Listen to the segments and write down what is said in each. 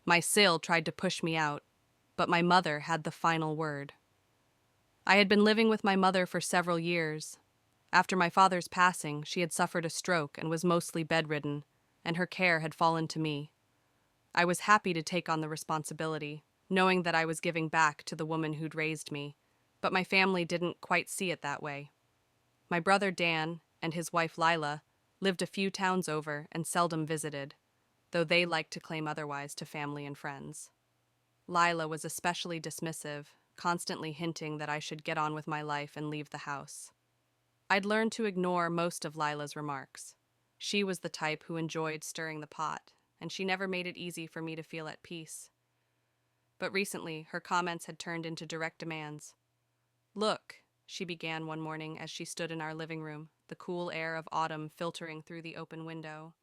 My SIL tried to push me out, but my mother had the final word. I had been living with my mother for several years. After my father's passing, she had suffered a stroke and was mostly bedridden, and her care had fallen to me. I was happy to take on the responsibility, knowing that I was giving back to the woman who'd raised me, but my family didn't quite see it that way. My brother Dan and his wife Lila lived a few towns over and seldom visited, though they liked to claim otherwise to family and friends. Lila was especially dismissive, constantly hinting that I should get on with my life and leave the house. I'd learned to ignore most of Lila's remarks. She was the type who enjoyed stirring the pot, and she never made it easy for me to feel at peace. But recently, her comments had turned into direct demands. "Look," she began one morning as she stood in our living room, the cool air of autumn filtering through the open window.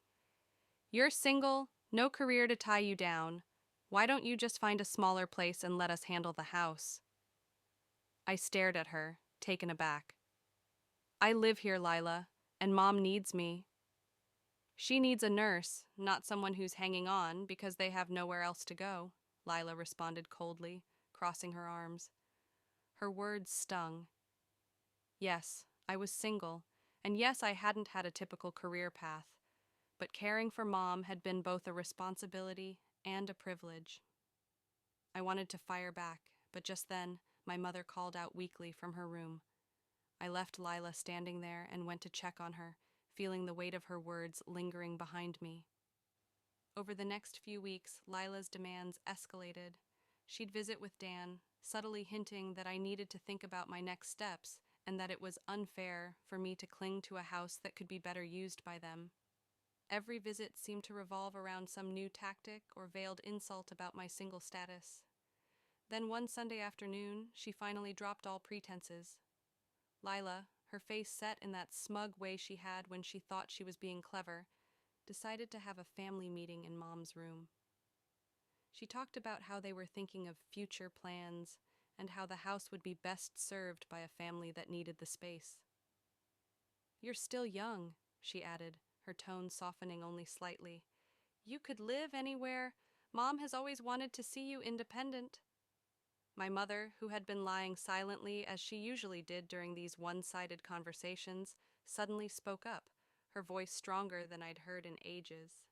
"You're single, no career to tie you down. Why don't you just find a smaller place and let us handle the house?" I stared at her, taken aback. "I live here, Lila, and Mom needs me." "She needs a nurse, not someone who's hanging on because they have nowhere else to go," Lila responded coldly, crossing her arms. Her words stung. Yes, I was single, and yes, I hadn't had a typical career path, but caring for Mom had been both a responsibility and a privilege. I wanted to fire back, but just then, my mother called out weakly from her room. I left Lila standing there and went to check on her, feeling the weight of her words lingering behind me. Over the next few weeks, Lila's demands escalated. She'd visit with Dan, subtly hinting that I needed to think about my next steps and that it was unfair for me to cling to a house that could be better used by them. Every visit seemed to revolve around some new tactic or veiled insult about my single status. Then one Sunday afternoon, she finally dropped all pretenses. Lila, her face set in that smug way she had when she thought she was being clever, decided to have a family meeting in Mom's room. She talked about how they were thinking of future plans and how the house would be best served by a family that needed the space. "You're still young," she added, her tone softening only slightly. "You could live anywhere. Mom has always wanted to see you independent." My mother, who had been lying silently as she usually did during these one-sided conversations, suddenly spoke up, her voice stronger than I'd heard in ages.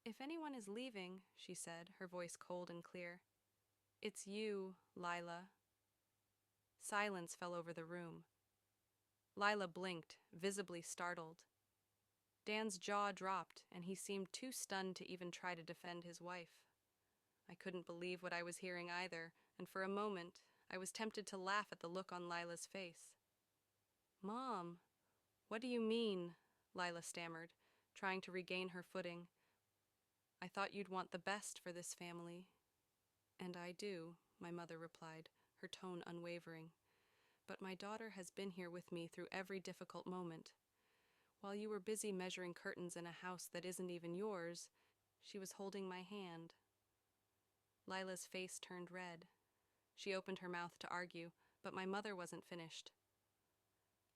"If anyone is leaving," she said, her voice cold and clear, "it's you, Lila." Silence fell over the room. Lila blinked, visibly startled. Dan's jaw dropped, and he seemed too stunned to even try to defend his wife. I couldn't believe what I was hearing either, and for a moment, I was tempted to laugh at the look on Lila's face. "Mom, what do you mean?" Lila stammered, trying to regain her footing. "I thought you'd want the best for this family." "And I do," my mother replied, her tone unwavering. "But my daughter has been here with me through every difficult moment. While you were busy measuring curtains in a house that isn't even yours, she was holding my hand." Lila's face turned red. She opened her mouth to argue, but my mother wasn't finished.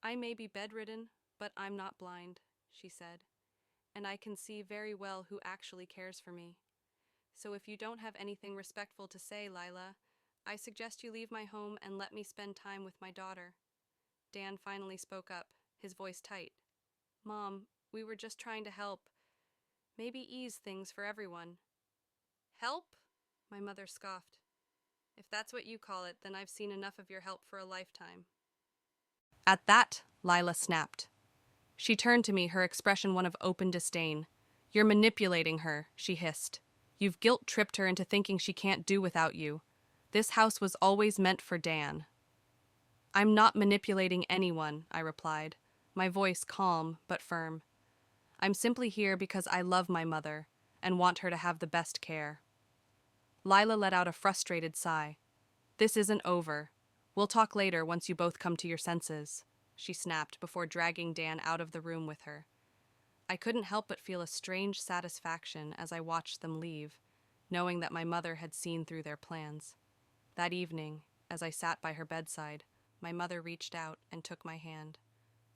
"I may be bedridden, but I'm not blind," she said, "and I can see very well who actually cares for me. So if you don't have anything respectful to say, Lila, I suggest you leave my home and let me spend time with my daughter." Dan finally spoke up, his voice tight. "Mom, we were just trying to help. Maybe ease things for everyone." "Help?" My mother scoffed. "If that's what you call it, then I've seen enough of your help for a lifetime." At that, Lila snapped. She turned to me, her expression one of open disdain. "You're manipulating her," she hissed. "You've guilt-tripped her into thinking she can't do without you. This house was always meant for Dan." "I'm not manipulating anyone," I replied, my voice calm but firm. "I'm simply here because I love my mother and want her to have the best care." Lila let out a frustrated sigh. "This isn't over. We'll talk later once you both come to your senses," she snapped before dragging Dan out of the room with her. I couldn't help but feel a strange satisfaction as I watched them leave, knowing that my mother had seen through their plans. That evening, as I sat by her bedside, my mother reached out and took my hand.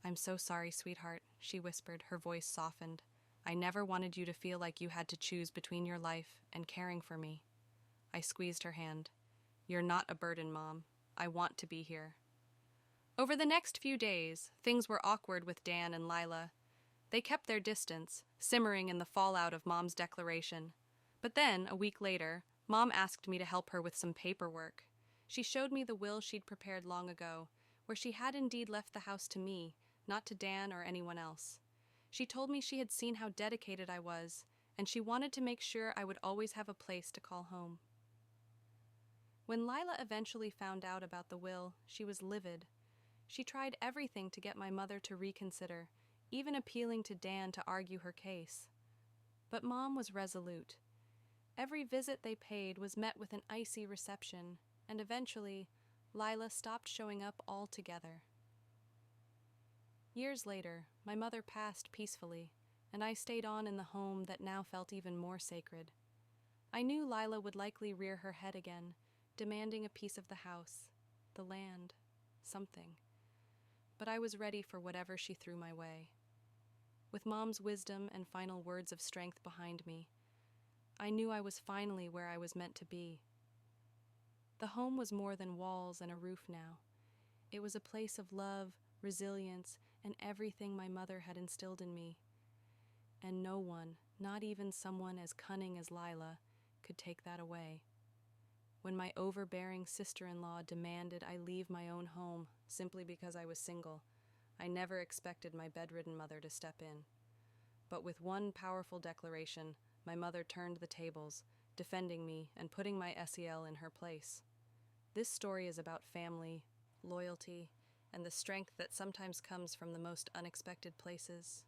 "I'm so sorry, sweetheart," she whispered, her voice softened. I never wanted you to feel like you had to choose between your life and caring for me. I squeezed her hand. You're not a burden, Mom. I want to be here. Over the next few days, things were awkward with Dan and Lila. They kept their distance, simmering in the fallout of Mom's declaration. But then, a week later, Mom asked me to help her with some paperwork. She showed me the will she'd prepared long ago, where she had indeed left the house to me, not to Dan or anyone else. She told me she had seen how dedicated I was, and she wanted to make sure I would always have a place to call home. When Lila eventually found out about the will, she was livid. She tried everything to get my mother to reconsider, even appealing to Dan to argue her case. But Mom was resolute. Every visit they paid was met with an icy reception, and eventually, Lila stopped showing up altogether. Years later, my mother passed peacefully, and I stayed on in the home that now felt even more sacred. I knew Lila would likely rear her head again, demanding a piece of the house, the land, something. But I was ready for whatever she threw my way. With Mom's wisdom and final words of strength behind me, I knew I was finally where I was meant to be. The home was more than walls and a roof now. It was a place of love, resilience, and everything my mother had instilled in me. And no one, not even someone as cunning as Lila, could take that away. When my overbearing sister-in-law demanded I leave my own home simply because I was single, I never expected my bedridden mother to step in. But with one powerful declaration, my mother turned the tables, defending me and putting my SEL in her place. This story is about family, loyalty, and the strength that sometimes comes from the most unexpected places.